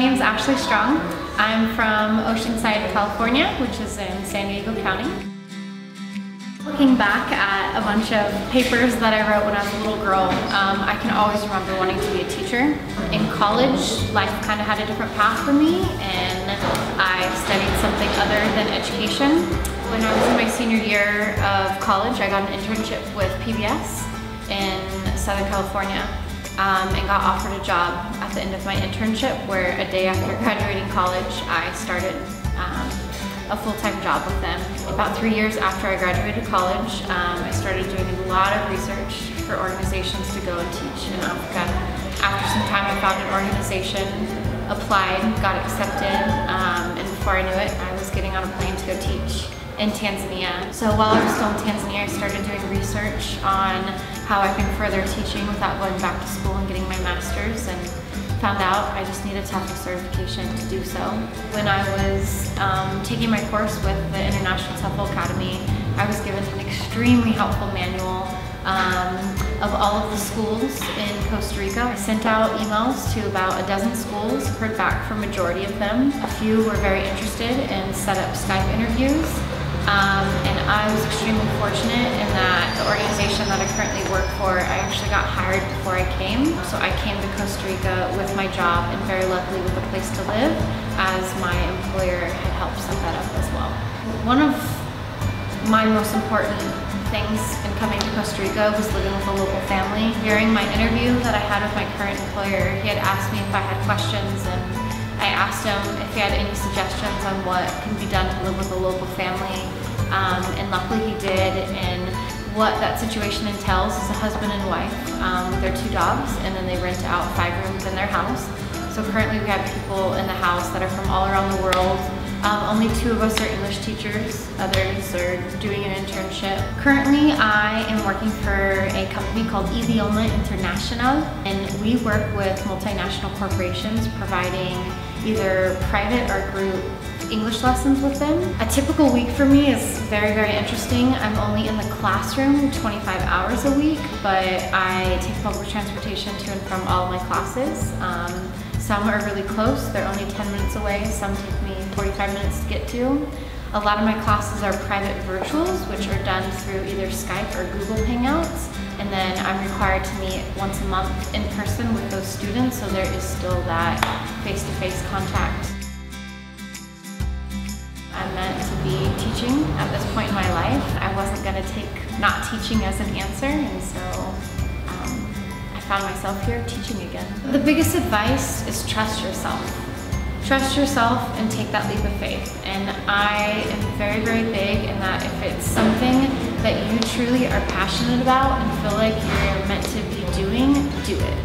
name is Ashley Strong. I'm from Oceanside, California, which is in San Diego County. Looking back at a bunch of papers that I wrote when I was a little girl, I can always remember wanting to be a teacher. In college, life kind of had a different path for me, and I studied something other than education. When I was in my senior year of college, I got an internship with PBS in Southern California, and got offered a job at the end of my internship, where a day after graduating college, I started a full-time job with them. About 3 years after I graduated college, I started doing a lot of research for organizations to go and teach in Africa. After some time, I found an organization, applied, got accepted, and before I knew it, I was getting on a plane to go teach in Tanzania. So while I was still in Tanzania, I started doing research on how I can further teaching without going back to school and getting my master's, and found out I just need a TEFL certification to do so. When I was taking my course with the International TEFL Academy, I was given an extremely helpful manual of all of the schools in Costa Rica. I sent out emails to about a dozen schools, heard back from a majority of them. A few were very interested and set up Skype interviews. And I was extremely fortunate in that the organization that I currently work for, I actually got hired before I came. So I came to Costa Rica with my job and very luckily with a place to live, as my employer had helped set that up as well. One of my most important things in coming to Costa Rica was living with a local family. During my interview that I had with my current employer, he had asked me if I had questions, and I asked him if he had any suggestions on what can be done to live with a local family, and luckily he did. And what that situation entails is a husband and wife with their 2 dogs, and then they rent out 5 rooms in their house. So currently we have people in the house that are from all around the world. Only 2 of us are English teachers, others are doing an internship. Currently I am working for a company called alumna International, and we work with multinational corporations providing either private or group English lessons with them. A typical week for me is very, very interesting. I'm only in the classroom 25 hours a week, but I take public transportation to and from all of my classes. Some are really close, they're only 10 minutes away. Some take me 45 minutes to get to. A lot of my classes are private virtuals, which are done through either Skype or Google Hangouts. And then I'm required to meet once a month in person with those students, so there is still that face-to-face contact. I'm meant to be teaching at this point in my life. I wasn't going to take not teaching as an answer, and so I found myself here teaching again. The biggest advice is trust yourself. Trust yourself and take that leap of faith. And I am very, very big in that if it's something that you truly are passionate about and feel like you're meant to be doing, do it.